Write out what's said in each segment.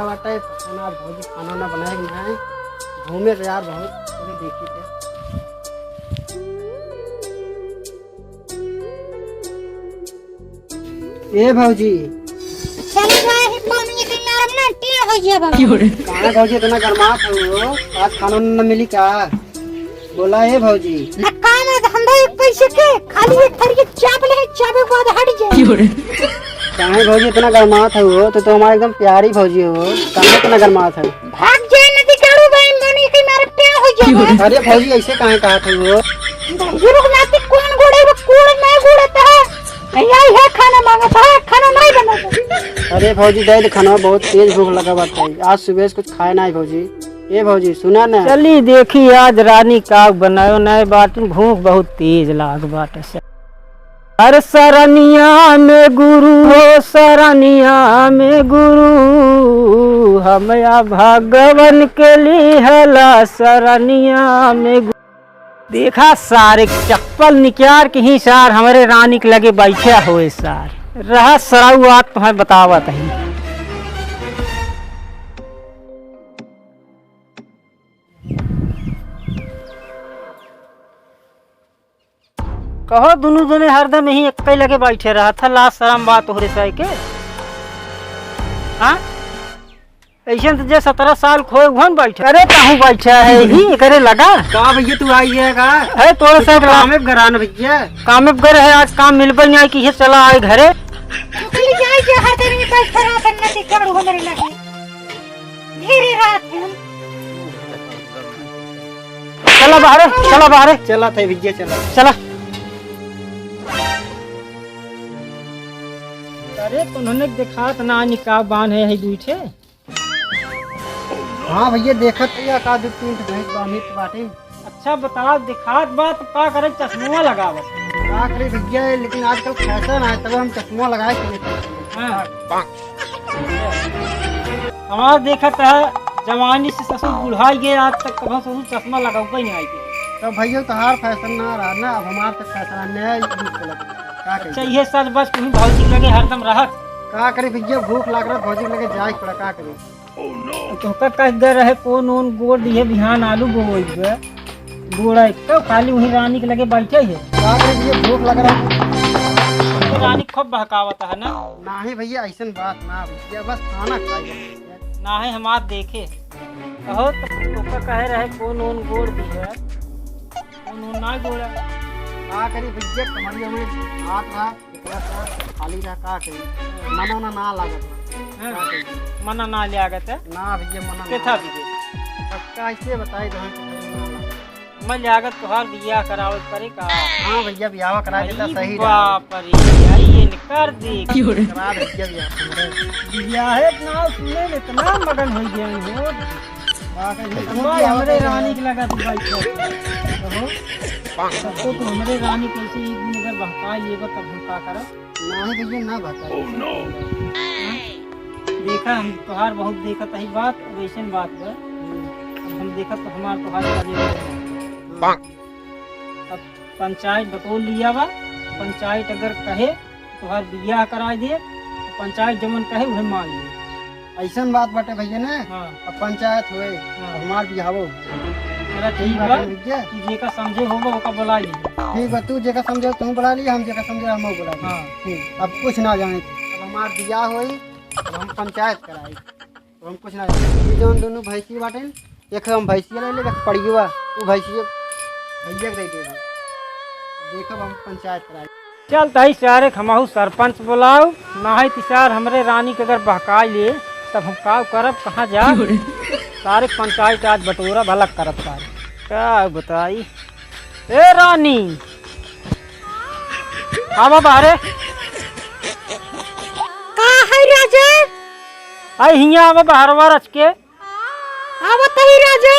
लगा बाटा है। आज भौजी खाना ना बनाए कि नहीं घूमे तो यार बहुत पूरी देखी थे। ए भौजी कहाँ भौजी इतना गरमात है वो आज खाना न मिली का बोला है भौजी धंधा एक पैसे के खाली एक थरी चावल है चावल के बाद हट जाए। कहाँ भौजी इतना गरमात है वो तो हमारे एकदम प्यारी भौजी है वो कहाँ इतना गरमात है। भाग जाए नदी काढ़ू बहन बनी के मारे टेढ़ हो जाए। अरे भौजी ऐसे कहाँ कहा था वो ये लोग नाती कौन गोड़े वो कूड़ नहीं गोड़ता है यही है खाना मांगता है खाना नहीं बनाता। अरे भौजी दे खाना बहुत तेज भूख लगा बात है आज सुबह से कुछ खाए ना भौजी। ये भौजी सुना ना चली देखी आज रानी का बनायो नए बाट भूख बहुत तेज लाग बाट से। अरे सरनिया में गुरु हो सरनिया में गुरु हमया भगवन के लिए हला सरनिया में गुरु। देखा सारे चप्पल निकाल के ही सार हमारे रानी के लगे बैठे हुए सार रहा सराउ आत तुम्हें बतावत है। कहो दोनों जने हरदम यही एक लगे बैठे रहा था लास्ट शर्म बात हो रही के। हाँ ऐसे तो जे 17 साल खोए हुन बैठे। अरे कहूँ बैठा है ही करे लगा कहाँ भैया तू आई है का है तोरे से काम घरान भैया काम घर है आज काम मिलबे नहीं कि ये चला आए घरे चली जाए जे हर दिन में पैसा रहा था नदी काढ़ू हमरे लगे धीरे रात है। चला बाहर चला था भैया चला। अरे तुमने देखा तो ना निकाह बांध है दूठे। हाँ भैया देखा तो का दो तीन भैंस बांधित बाटे। अच्छा बता दिखात बात का करे चश्मा लगावत क्या करे भैया लेकिन आजकल फैशन है तब हम चश्मा लगाए हमारा देखा था जवानी से ससुर बुढ़ाई गए आज तक कभी ससुर चश्मा लगा नहीं आई तो भैया तोहार फैशन ना रहा ना अब हमारे तक फैशन नहीं। अच्छा ये सच बस तुम्हें भौजी लगे हरदम रहत का करे भैया भूख लग रहा भौजी लगे जाए पड़ा का करे तो कह दे रहे कौन ओन गोड़ दिए बिहान आलू बोल गोड़ा तो खाली वही रानी के लगे बैठे है का करे भैया भूख लग रहा तो रानी खूब बहकावत है ना नहीं भैया ऐसा बात ना भैया बस खाना खाइए ना है हमार देखे कहो तो कहे रहे कौन ओन गोड़ दी है कौन ओन ना गोड़ा का करी भैया कमरिया में हाथ रहा खाली रहा का करी मना ना लागत मना ना लागत है ना भैया मना केथा भी कैसे बताई दो मैं लागत तोहार बियाह करावत करे का। हाँ भैया बियाह करा देता सही बाप रे ये कर दे करा भैया बियाह ना सुने में इतना मगन हो गए हो हमरे रानी के लगा तू तो हमरे रानी कैसे एक दिन अगर बहका लेगा तब हम का करब नहीं भैया ना बताई देखा हम तोहार बहुत देखत है बात वैसे बात है हम देखत तो हमार तोहार अब पंचायत बतौल लिया बा पंचायत अगर कहे तोहार बियाह करा दे तो पंचायत जमन कहे वह मान ले ऐसा बात बाटे भैया ना। हाँ अब पंचायत हुए हमार बिहावो मेरा ठीक बा तू जेका समझे होगा ओका बुला ली ठीक बा तू जेका समझे तू बुला ली हम जेका समझे हम बुला ली। हाँ ठीक अब कुछ ना जाने अब हमार बियाह होई अब हम पंचायत कराई तो हम कुछ ना जाने जोन दोनों भैंसी बाटे एक हम भैंसिया ले ले पड़ियो तू भैंसिया भैया दे देगा देखब हम पंचायत कराई। चल तही सारे हमाहू सरपंच बुलाओ ना है तिसार हमरे रानी के अगर बहका लिए तब हम का करब कहाँ जा सारे पंचायत आज बटोरा भला करब सारे क्या बताई। ए रानी आवा बाहरे का है राजा आई हिया आवा बाहरवा रच के आवत है राजा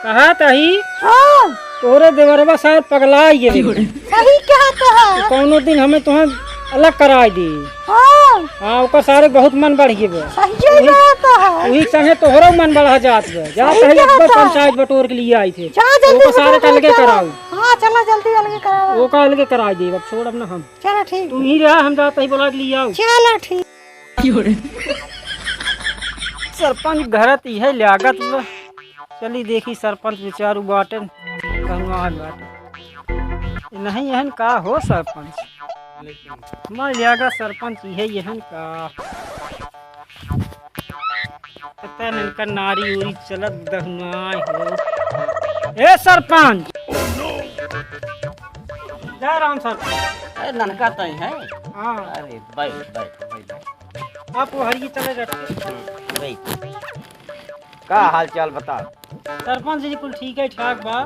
कहा तही हां तोरे देवरवा शायद पगला ये सही कहता है कौनो दिन हमें तुम्हें अलग कराई दी। हां हाँ ओकर सारे बहुत मन बढ़ गए सही कहता है वही संगे तोहरो मन बढ़ा जात है जात है एक बार पंचायत बटोर के लिए आई थे जल्दी सारे का अलगे कराओ। हां चला जल्दी अलगे कराओ वो का अलगे करा दे अब छोड़ अब ना हम चलो ठीक तुम ही रहा हम जाते ही बुला के लिए आओ चलो ठीक सरपंच घरत यह लागत बा। चली देखी सरपंच विचारू बाटन कहवा बाटन नहीं यहन का हो सरपंच मैं लियागा सरपंच यहन का पता नहीं इनका नारी उरी चलत दहनाई हो। ए सरपंच जय राम सरपंच। अरे लड़का तो है। हाँ अरे बैठ आप वो हरी चले जाते बैठ का हाल चाल बता। सरपंच जी कुल ठीक है ठाक बा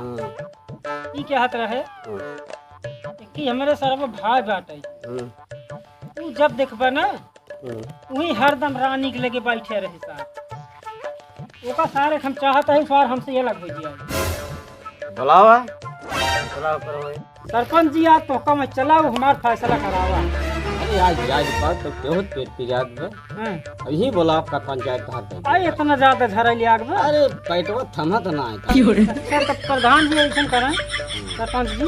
ई क्या हाथ रहे कि हमारे सरवा भाई बाटे तू जब देखबा ना वही हरदम रानी के लगे बैठे रहे साथ ओका सारे हम चाहता है फार हमसे ये लग हो जाए। बुलावा सरपंच जी आज तो कम चलाओ हमारा फैसला करावा। अरे आज बात तो बहुत पेट की याद में यही बोला आपका पंचायत कहा आई इतना ज्यादा झरा लिया बा। अरे पेटवा थमा तो ना है। सर तब प्रधान जी ऐसा करें सरपंच जी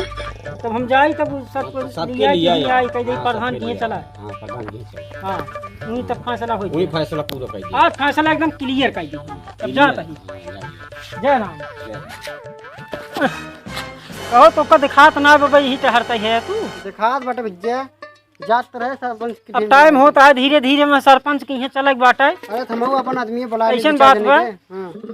तब हम जाई तब सब लिया आई कह दे प्रधान किए चला। हां प्रधान जी चला। हां वही तब फैसला हो वही फैसला पूरा कर दिया। आज फैसला एकदम क्लियर कर दी तब जाता ही। जय राम। कहो तो का दिखात ना बाबा यही टहरता है तू दिखात बाटे भैया जात रहे सरपंच की। अब टाइम होता है धीरे धीरे मैं सरपंच की चलक बाटे। अरे थमऊ अपन आदमी बुला ऐसा बात बा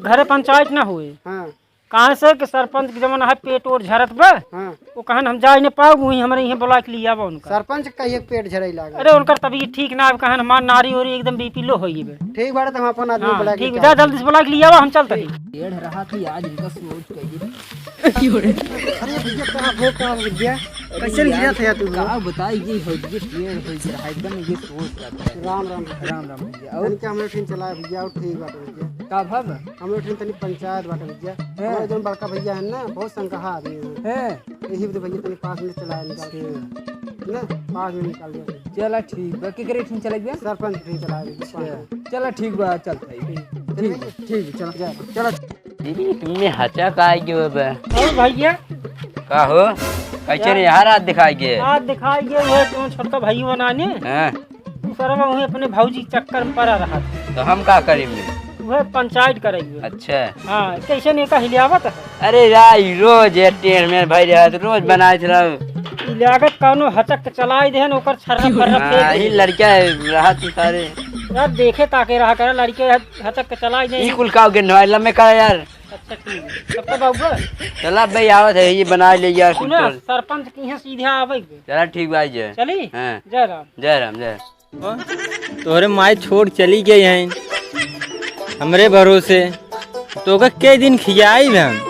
घरे पंचायत ना हुए हां कहाँ से कि सरपंच के जमाना है पेट और झरत बा हां वो कहन हम जा नहीं पाओ वही हमारे यहाँ बुला के लिया बा उनका। सरपंच का एक पेट झरई लागे। अरे उनका तबीयत ठीक ना कहन हमार नारी और एकदम बीपी लो हो गई। ठीक बाटे हम अपन आदमी बुला के ठीक जा जल्दी से बुला के लिया बा हम चलते ही। पेड़ रहा थी आज इनका सोच कहिए। अरे भैया कहां भोग का भैया कैसे गिरा था तू का बताइए हो ये पेड़ हो रहा एकदम ये सोच रहा था। राम राम भैया और क्या हमरे ट्रेन चला भैया और ठीक बाटे भैया का भब हमरे ट्रेन तनी पंचायत बाटे भैया हमारे जोन बड़का भैया है ना बहुत संकहा आदमी है यही तो भैया तनी 5 मिनट चला निकाल ना 5 मिनट निकाल दिया। चला ठीक बा के करे ठीक चला गया सरपंच ट्रेन चला चला ठीक बा चलता है ठीक चला चलो दीदी तुमने हचा का गयो बे और भैया का हो कैसे रे यार आज दिखाई गे आज दिखाई गए वो जो छोटा भाई बनाने हैं सरवा वही अपने भौजी चक्कर में पड़ा रहा था तो हम का करेंगे वह पंचायत करेंगे। अच्छा हाँ कैसे नहीं का हिलावत है अरे यार रोज ये टेढ़ में भाई रहा तो रोज बनाए रहो लागत कानो हचक के चलाई देहन ओकर छर्रा फर्रा हां ही लड़का रहा तू सारे यार देखे ताके रहा करे लड़के हचक के चलाई दे ई कुल का के नवाला में का यार। अच्छा ठीक है तब तो बाबू चला भाई आवत है ये बना ले यार सुना सरपंच की यहाँ सीधे आवे चला ठीक भाई जय चली हां जय राम जय राम जय। तोहरे माई छोड़ चली गई हैं हमरे भरोसे तो का के दिन खियाई हम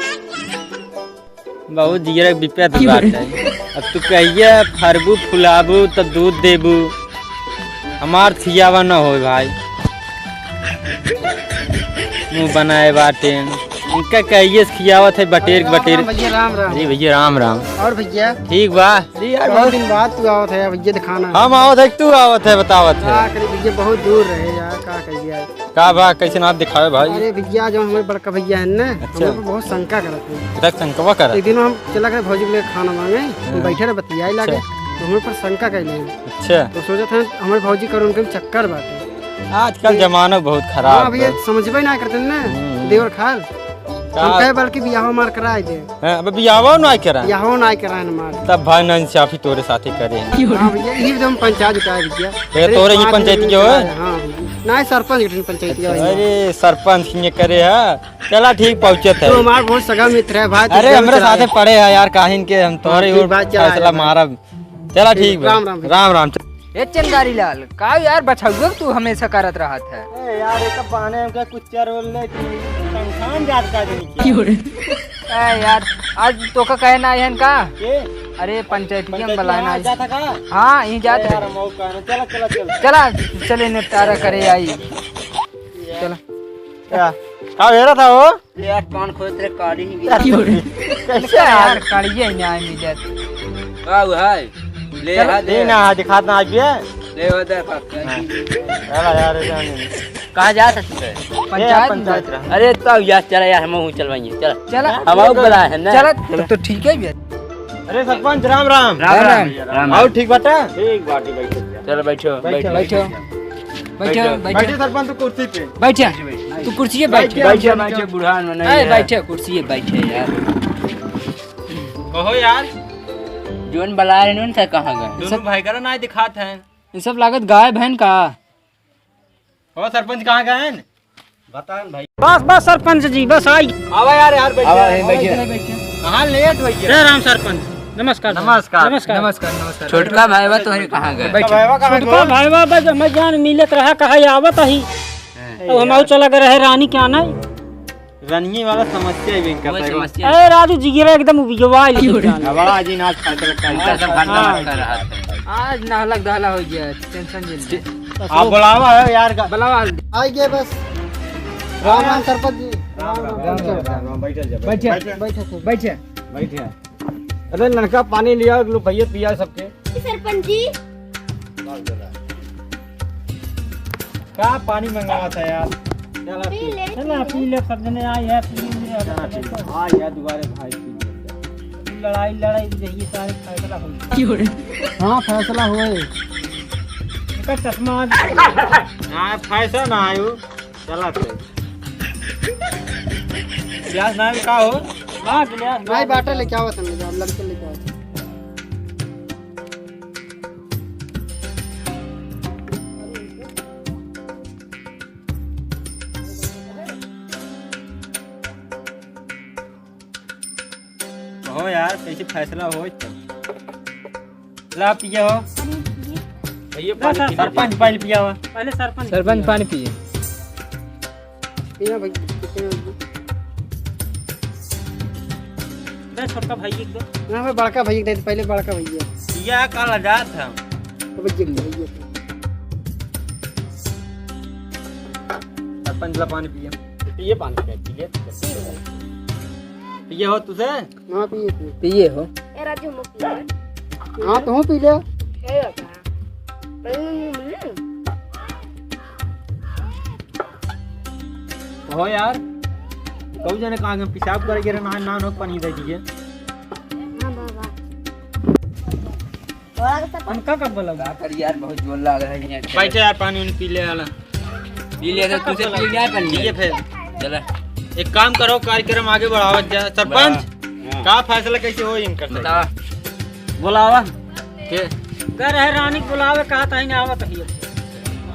बहुत जीरा विपत बात है। अब तू कहिए फरबू फुलाबू तब दूध देबू हमार खियावा न हो भाई मुँह बनाए बाटे इनका कहिए खियावत है बटेर बटेर। भैया राम राम। अरे भैया राम राम और भैया ठीक बा। अरे यार बहुत दिन बाद तू आवत है भैया दिखाना हम आवत है तू आवत है बतावत है का करे भैया बहुत दूर रहे यार का कहिए का बा कैसे ना दिखावे भाई। अरे भैया जो हमारे बड़का भैया है ना अच्छा। हम बहुत शंका करते हैं। तक संकवा कर एक दिन हम चला गए भौजी के लिए खाना मांगे हम बैठे रहे बतियाई लागे तो हमारे पर शंका कर लें अच्छा तो सोचा था हमारे भौजी कर उनके भी चक्कर बाटे। आजकल जमाना बहुत हाँ खराब भैया है। समझबे ना करते ना देवर खाल हम कहे बल्कि बियाह मार कराए दे अब बियाहो ना करा बियाह ना कराए ना मार तब भाई नाइंसाफी तोरे साथे करे हाँ भैया यही तो हम पंचायत जुटाए भैया ये तोरे ही पंचायत के हो हाँ ना सरपंच के पंचायत के अरे सरपंच ये करे है चला ठीक पहुंचत है तो हमारा बहुत सगा मित्र है भाई अरे हमरे साथे पड़े है यार काहिन के हम तोरे ठीक और बात चला फैसला मारब चला ठीक राम राम राम राम। ए चंदारी लाल का यार बछौआ तू हमेशा करत रहत है। ए यार एक बहाने हमके कुछ चर बोलने की संखान जात का देनी ए यार आज तो का कहना है का के अरे पंचायत में बुलाना है। जाता का हाँ यहीं जाते यार मौका ना चला चला चला चला चले निपटारा करे आई चला क्या का भेरा था वो यार कौन खोद रे काड़ी ही कैसे यार काड़िए न्याय मिलत आओ हाय ले आ दे ना दिखात ना आज भी ले हो दे चला यार कहाँ जा सकते हैं पंचायत अरे तब यार चला यार हम चलवाएंगे चला चला हम बुला है ना चला तो ठीक है भैया। अरे सरपंच राम राम राम राम आओ ठीक बाटा ठीक बाटी बैठ चलो बैठो बैठो बैठो बैठो बैठे सरपंच तो कुर्सी पे बैठो तू कुर्सी पे बैठे बुढ़ान में नहीं बैठे कुर्सी पे बैठे यार। कहो यार जोन बला रहे नन था कहां गए दोनों भाई करा ना दिखात हैं। ये सब लागत गाय बहन का हो सरपंच कहाँ गए हैं बता भाई। बस बस सरपंच जी बस आई। आवा यार बैठे कहाँ लेट भैया। जय राम सरपंच। नमस्कार नमस्कार नमस्कार। छोटका भाई बा तोहरे कहां गए छोटका भाई बाबा जब मैं जान मिलत रहा कहा आवत ही तो हम चला गए रहे रानी क्या नहीं रनिए वाला समस्या है बैंक कोई का। समस्या अरे राजू जिगरा एकदम उबिजवाई बड़ा जी नाच फैसला इनका सब घंटा कर रहा था आज नाहलक दहला हो गया टेंशन जी आप बुलावा है यार का बलावा आई गए बस। राम राम सरपंच जी। बैठे अरे लड़का पानी लिया लो भैया पिया सबके। सरपंच जी क्या पानी मंगावा था यार। चला पी ले सब जने आई है पी ले हाँ यार दोबारा भाई पी लड़ाई रही सारे फैसला हो हाँ फैसला हुए। इसका चश्मा हाँ फैसा ना आयु चला थे गिलास ना का हो। हाँ गिलास नहीं बाटा लेके आओ तुम लड़के लेके आओ। हो यार कैसे फैसला हो ला पिया हो भैया पानी सरपंच पानी पिया हुआ पहले सरपंच पानी पिए पिया भाई कितने छोटका भाई एक दो ना मैं बड़का भैया दे पहले बड़का भैया पिया काला जात था तो भैया सरपंच ला पानी पिया पिए पानी पिए पिए हो तुझे हाँ पिए पिए। पिए हो ए राजू मो पी हाँ तो पी ले। ए हो यार कौ जने कहाँ गए पेशाब करे गिरे ना ना हो पानी दे दीजिए। हां बाबा हमका कब बोला कर यार बहुत जोर लग रहा है बैठे यार पानी उन्हें पी ले वाला पी लिया तो तुझे पी लिया पर लिए फिर चला एक काम करो कार्यक्रम आगे बढ़ावा जा सरपंच का फैसला कैसे हो इनका बतावा बुलावा के घर है रानी बुलावे कहा था ही आवत ही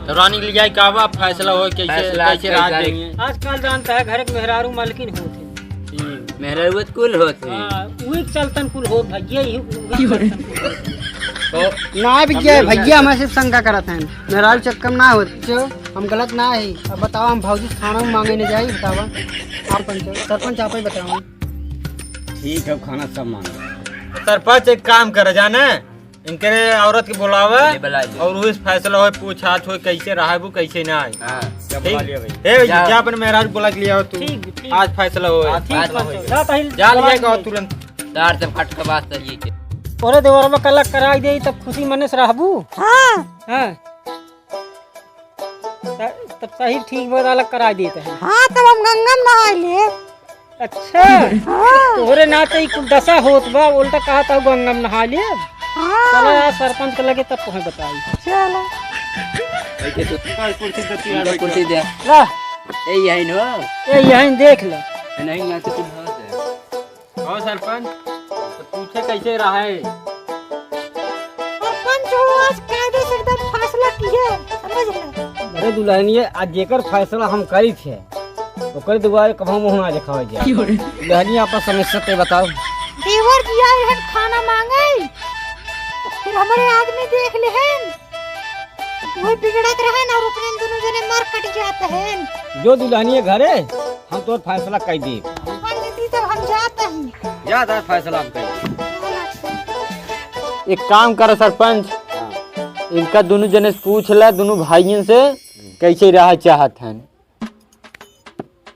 तो रानी के लिए का फैसला हो कैसे फैसला कैसे राज देंगे। आजकल जानता है घर के मेहरारू मालकिन होते मेरे हुए कुल होते हाँ वही चलतन कुल हो भैया ही तो ना भैया भैया हमें सिर्फ शंका करत हैं मेरा चक्कर ना हो हम गलत ना है। अब बताओ हम भौजी खाना मांगे नहीं जाए बतावा आप सरपंच आप ही बताओ। ठीक है खाना सब मांगे सरपंच एक काम करे जाने इनके औरत के बुलावे और उस फैसला हो पूछाछ हो कैसे रहा वो कैसे ना आए जा अपन मेहराज बुला के लिया तू आज फैसला हो जा लिया तुरंत तार से फट के बात करिए तोरे देवरवा कलक कराई दे तब खुशी मने से रहबू। हां हां तब सही ठीक बदला कराई देते हैं। हां तब हम गंगा में नहा ले। अच्छा तोरे ना तो कुल दशा होत बा उल्टा कहा था गंगा में नहा ले। हां चलो यार सरपंच के लगे तब तुम्हें बताई चलो कुर्सी दे ला ए यही नो ए यहीं देख ले नहीं ना तो कुछ और सरपंच तो पूछे कैसे रहा है सरपंच हो आज कायदे से एकदम फैसला किए समझ ले। अरे दुल्हनिए आज जेकर फैसला हम करी थे ओकर दुआरे कब हम होना दिखावे जा दुल्हनिए अपन समस्या ते बताओ। देवर जी आए हैं खाना मांगे तो फिर हमारे आदमी देख ले हैं वो बिगड़त रहे ना और अपने दोनों जने मार कट जाते हैं। जो दुल्हनिए घरे हम तो फैसला कर दी पंडित तब हम जाते हैं ज्यादा फैसला हम करेंगे। एक काम करो सरपंच इनका दोनों जने से पूछ ले दोनों भाइयों से कैसे रहा चाहत हैं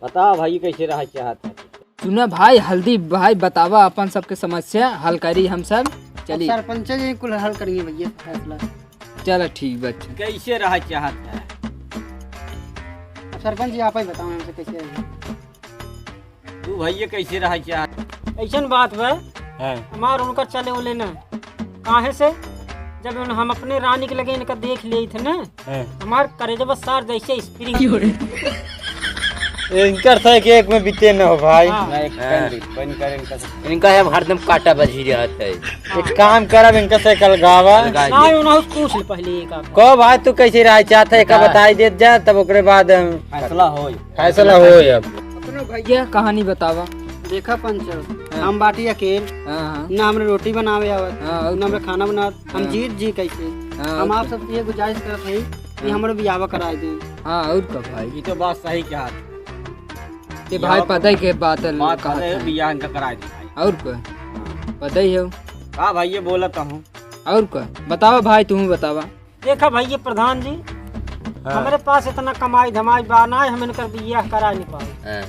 बता भाई कैसे रहा चाहत है। सुना भाई हल्दी भाई बतावा अपन सबके समस्या हल करी हम सब चलिए सरपंच जी कुल हल करेंगे भैया फैसला। चलो ठीक बच्चे कैसे रहा चाहत है सरपंच जी आप ही बताओ हमसे कैसे रहेगा। तू भैया कैसे रहा चाहत ऐसा बात बा है हमार उनका चले बोले ना काहे से जब हम अपने रानी के लगे इनका देख लिए थे ना हमार करेजवा सार जैसे स्प्रिंग इनकर से कि एक में बीते न हो भाई। इनका हम हरदम काटा बजी रहता है। एक काम करब इनका से कल गावा ना उन्हें पूछ ले पहले एक आप को भाई तू कैसे रह चाहता है का बताई देत जा, तब ओकरे बाद फैसला हो अब। भैया कहानी बतावा। देखा पंच हम बाटी अकेल ना हमरे रोटी बनावे आवत ना हमरे खाना बना, हम जीत जी कैसे। हम आप सबसे ये गुजारिश करत हई कि हमरे बियाह करा दे। हाँ और का भाई ये तो बात सही कहा ये भाई पता ही के बादल बियाह इनका करा दे और का पता ही हो। हां भाई ये बोलता हूं और का बतावा भाई तुम बतावा। देखा भाई ये प्रधान जी हमारे पास इतना कमाई धमाई बाना है, हम इनका बियाह करा नहीं पाए।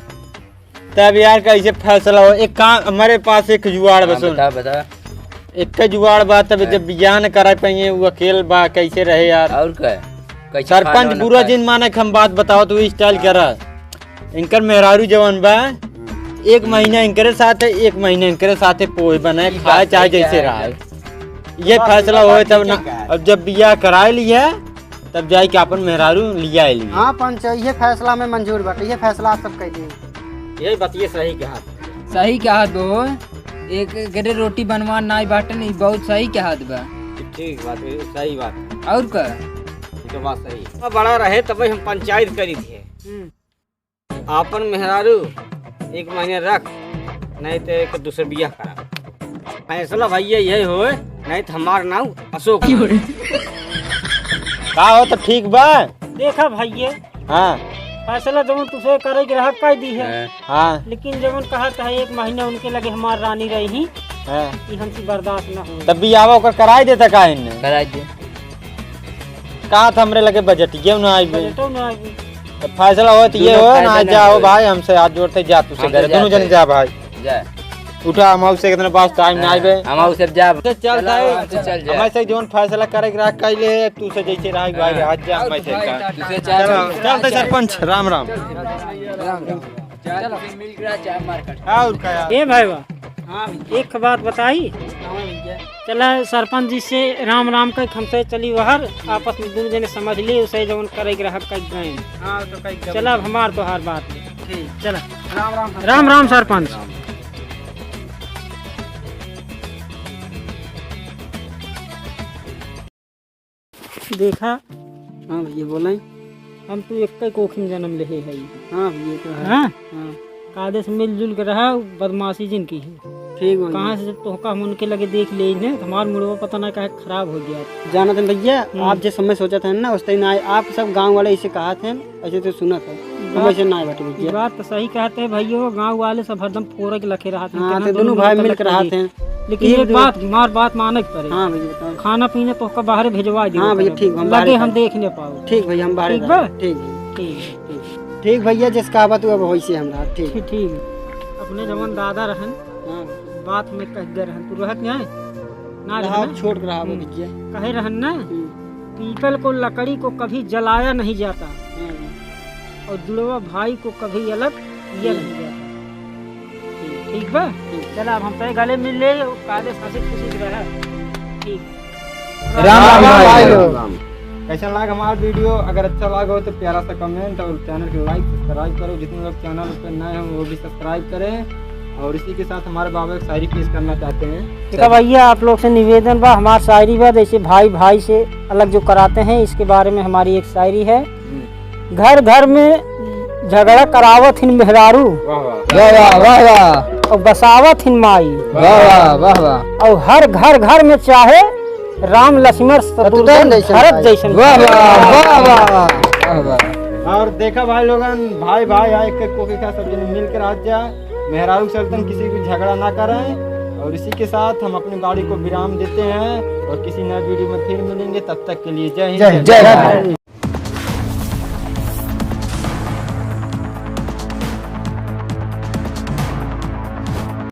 तब यार कैसे फैसला हो। एक काम हमारे पास एक जुगाड़ बस बता एक जुगाड़ बा, तब जब बियाह न करा पाइए वो अकेल बा कैसे रहे यार। और क्या सरपंच पूरा दिन माने हम बात बताओ तो स्टाइल करा। इनकर मेहरारू जवान बा, एक महीना इनकरे साथ है, एक महीना इनकरे साथ पोहे बनाए खाए चाहे जैसे रहा। ये फैसला हो तब ना। अब जब बियाह कराए लिया तब जाए के अपन मेहरारू लिया लिए। हाँ पंच ये फैसला में मंजूर बाटे, ये फैसला आप सब कह दिए। यही बतिए सही कहा। सही कहा दो एक गरे रोटी बनवा नाई बाटे नहीं बहुत सही कहा बा। ठीक बात है, सही बात और का तो बात सही। बड़ा रहे तब हम पंचायत करी थी आपन मेहरारू एक महीने रख, नहीं तो एक दूसरे बियाह करा। फैसला भैया यही हो, नहीं तो हमार नाम अशोक का हो तो ठीक बा। देखा भाई हाँ फैसला जब तुझे करे के रहा कर दी है। हाँ लेकिन जब कहा था एक महीना उनके लगे हमार रानी रही हाँ कि हमसे बर्दाश्त न हो। तब बियाह ओकर कराई देता का इन्ने करा दे कहा था हमरे लगे बजट ये ना आई बजटों में आ गई। तो फैसला हो तो ये हो ना जाओ भाई हमसे हाथ जोड़ते जा तू से घर दोनों जन जा भाई जा उठा हम से कितने पास टाइम ना आइबे हम सब जा चलता है चल जा हमारे से जोन फैसला करे के रख कैले तू से जैसे रह भाई हाथ जा हमारे से का तुझे चलते सरपंच राम राम चलो मिल गया चाय मार्केट। और का यार ए भाई वाह एक बात बताई। चला सरपंच जी से राम राम कह हमसे चली बाहर आपस में दोनों जने समझ लिए उसे जवन करे के रहा कह गए। हां तो कई चला अब हमार तो हर बात ठीक चला राम राम राम राम सरपंच। देखा हाँ भैया बोले। हम तो एक कोखिन जन्म ले है। हाँ भैया तो है। हाँ हाँ कायदे से मिलजुल के रहा बदमाशी जिनकी है। ठीक हो कहाँ से तो हम उनके लगे देख ले हमारा मुड़वा पता ना कहे खराब हो गया। जाना था भैया आप जिस समय सोचा था ना उस टाइम आए आप सब गांव वाले ऐसे कहा थे ऐसे तो सुना था हम ऐसे ना बैठे ये भैया। बात तो सही कहते हैं भैया गांव वाले सब हरदम फोरक लखे रहा थे। हाँ तो दोनों भाई मिल कर रहा थे। लेकिन ये बात हमार बात माने के पड़े। हाँ भैया बताओ। खाना पीने तो उसका बाहर भिजवा दिया। हाँ भैया ठीक हम लगे हम देख नहीं पाओ। ठीक भैया हम बाहर ठीक बा? ठीक ठीक ठीक भैया जिस कहावत अब वैसे हमरा ठीक। ठीक ठीक अपने जवन दादा रहन हाँ बात में कह गए रहन तू रहत नहीं ना रहा रहन छोड़ कर रहा भैया। कहे रहन ना पीपल को लकड़ी को कभी जलाया नहीं जाता और जुड़वा भाई को कभी अलग किया नहीं जाता। ठीक बा चला अब हम पे गले मिल ले कायदे हंसी खुशी रहा। ठीक राम राम। कैसा लगा हमारा वीडियो? अगर अच्छा लगा हो तो प्यारा सा कमेंट और चैनल को लाइक सब्सक्राइब करो। जितने लोग चैनल पर नए हैं वो भी सब्सक्राइब करें। और इसी के साथ हमारे बाबा एक शायरी पेश करना चाहते हैं। ठीक है भैया आप लोग से निवेदन बा हमारी शायरी बा जैसे भाई भाई से अलग जो कराते हैं इसके बारे में हमारी एक शायरी है। घर घर में झगड़ा करावत हिन मेहरारू वाह वाह वाह वाह वाह वाह और बसावत हिन माई वाह वाह वाह वाह और हर घर घर में चाहे राम लक्ष्मण शत्रुघ्न भरत जैसन। वाह वाह वाह वाह वाह। और देखा भाई लोगन भाई भाई आए के कोकी का सब जने मिलकर आज जा मेहरारू सल्तन किसी भी झगड़ा ना करें। और इसी के साथ हम अपनी गाड़ी को विराम देते हैं और किसी नए वीडियो में फिर मिलेंगे। तब तक के लिए जय हिंद जय हिंद।